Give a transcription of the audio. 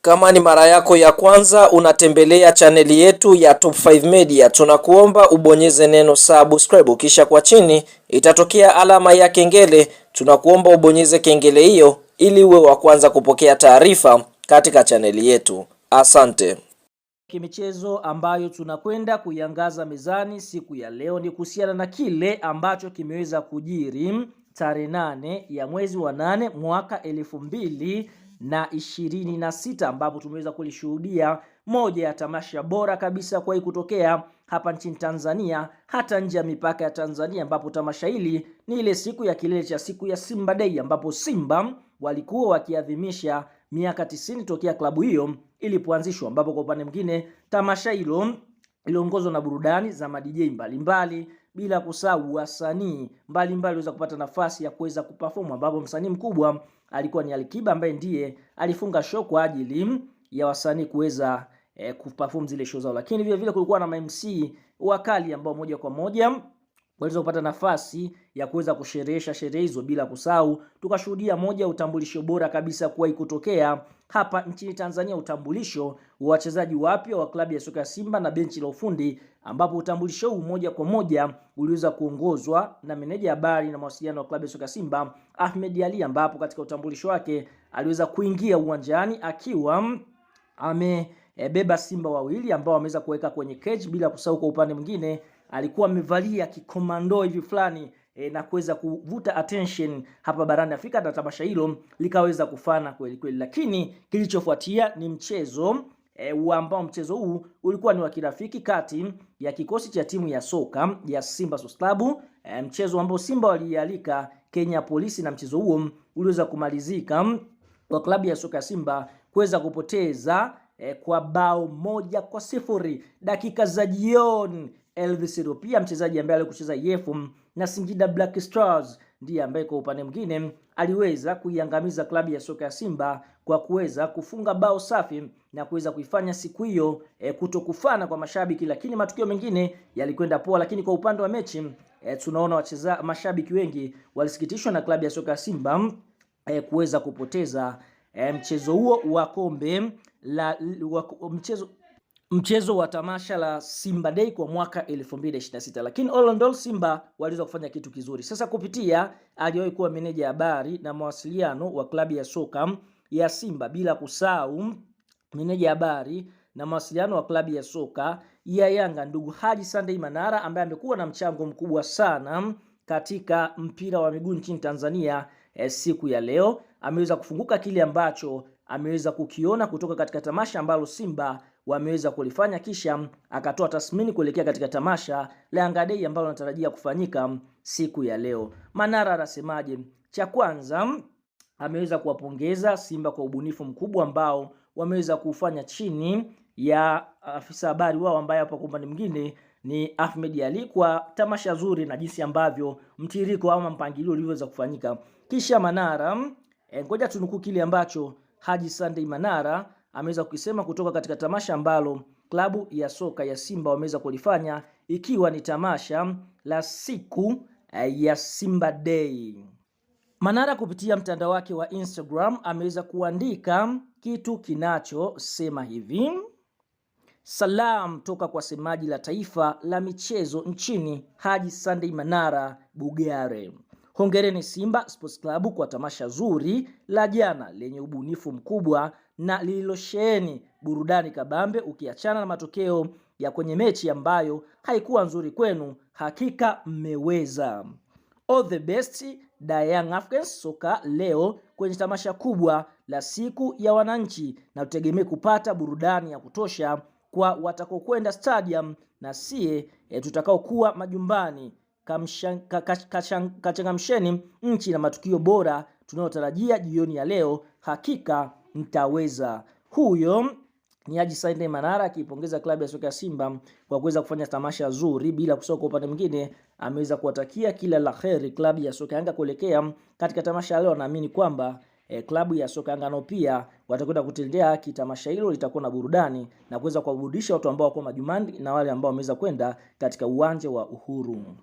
Kama ni mara yako ya kwanza unatembelea chaneli yetu ya Top 5 Media, tunakuomba ubonyeze neno subscribe, kisha kwa chini itatokea alama ya kengele. Tunakuomba ubonyeze kengele hiyo ili uwe wa kwanza kupokea taarifa katika chaneli yetu. Asante. Kimichezo ambayo tunakwenda kuiangaza mezani siku ya leo ni kuhusiana na kile ambacho kimeweza kujiri tarehe 8 ya mwezi wa 8 mwaka 2026, ambapo tumeweza kulishuhudia moja ya tamasha bora kabisa kwa kutokea hapa nchini Tanzania, hata nje ya mipaka ya Tanzania, ambapo tamasha hili ni ile siku ya kilele cha siku ya Simba Day, ambapo Simba walikuwa wakiadhimisha miaka 90 tokea klabu hiyo ilipoanzishwa, ambapo kwa upande mwingine tamasha hilo iliongozwa na burudani za madj mbalimbali, bila kusahau wasanii mbalimbali waweza kupata nafasi ya kuweza kuperform, ambapo msanii mkubwa alikuwa ni Alikiba ambaye ndiye alifunga show kwa ajili ya wasanii kuweza kuperform zile show zao. Lakini vile vile kulikuwa na MC wakali ambao moja kwa moja waliweza kupata nafasi ya kuweza kusherehesha sherehe hizo, bila kusahau tukashuhudia moja utambulisho bora kabisa kwa kutokea hapa nchini Tanzania, utambulisho wa wachezaji wapya wa klabu ya soka ya Simba na benchi la ufundi, ambapo utambulisho huu moja kwa moja uliweza kuongozwa na meneja habari na mawasiliano wa klabu ya soka Simba Ahmed Ali, ambapo katika utambulisho wake aliweza kuingia uwanjani akiwa amebeba simba wawili ambao wameweza kuweka kwenye cage, bila kusahau kwa upande mwingine alikuwa amevalia kikomando hivi fulani na kuweza kuvuta attention hapa barani Afrika, na tamasha hilo likaweza kufana kweli kweli. Lakini kilichofuatia ni mchezo ambao mchezo huu ulikuwa ni wa kirafiki kati ya kikosi cha timu ya soka ya Simba Sports Club, mchezo ambao Simba walialika Kenya Police, na mchezo huo uliweza kumalizika kwa klabu ya soka ya Simba kuweza kupoteza kwa bao 1-0 dakika za jioni. Elvis Rupia, mchezaji ambaye alikucheza EF na Singida Black Stars, ndiye ambaye kwa upande mwingine aliweza kuiangamiza klabu ya soka ya Simba kwa kuweza kufunga bao safi na kuweza kuifanya siku hiyo kutokufana kwa mashabiki. Lakini matukio mengine yalikwenda poa, lakini kwa upande wa mechi tunaona mashabiki wengi walisikitishwa na klabu ya soka ya Simba kuweza kupoteza mchezo huo wa kombe la mchezo wa tamasha la Simba Day kwa mwaka 2026. Lakini all in all Simba waliweza kufanya kitu kizuri. Sasa kupitia aliwahi kuwa meneja habari na mawasiliano wa klabu ya soka ya Simba, bila kusahau meneja habari na mawasiliano wa klabu ya soka ya Yanga, ndugu Haji Sunday Manara, ambaye amekuwa na mchango mkubwa sana katika mpira wa miguu nchini Tanzania, siku ya leo ameweza kufunguka kile ambacho ameweza kukiona kutoka katika tamasha ambalo Simba wameweza kulifanya, kisha akatoa tathmini kuelekea katika tamasha la Yanga Day ambalo linatarajia kufanyika siku ya leo. Manara anasemaje? Cha kwanza, ameweza kuwapongeza Simba kwa ubunifu mkubwa ambao wameweza kufanya chini ya afisa habari wao ambaye hapo kwa upande mwingine ni Ahmed Ali, kwa tamasha zuri na jinsi ambavyo mtiriko ama mpangilio uliweza kufanyika. Kisha Manara, ngoja tunukuu kile ambacho Haji Sunday Manara ameweza kusema kutoka katika tamasha ambalo klabu ya soka ya Simba wameweza kulifanya, ikiwa ni tamasha la siku ya Simba Day. Manara kupitia mtandao wake wa Instagram ameweza kuandika kitu kinachosema hivi: Salam toka kwa semaji la taifa la michezo nchini, Haji Sunday Manara Bugare. Hongereni Simba Sports Club kwa tamasha zuri la jana lenye ubunifu mkubwa na lililosheheni burudani kabambe, ukiachana na matokeo ya kwenye mechi ambayo haikuwa nzuri kwenu. Hakika mmeweza. All the best da Young Africans soka leo kwenye tamasha kubwa la siku ya wananchi, na tutegemee kupata burudani ya kutosha kwa watakokwenda stadium na sie tutakao kuwa majumbani. Kachangamsheni nchi na matukio bora tunayotarajia jioni ya leo, hakika mtaweza. Huyo ni Haji Sunday Manara akipongeza klabu ya soka ya Simba kwa kuweza kufanya tamasha zuri, bila kusahau kwa upande mwingine ameweza kuwatakia kila la kheri klabu ya soka Yanga kuelekea katika tamasha leo. Naamini kwamba klabu ya soka Yanga nao pia watakwenda kutendea haki tamasha hilo, litakuwa na burudani na kuweza kuwaburudisha watu ambao wako majumbani na wale ambao wameweza kwenda katika uwanja wa Uhuru.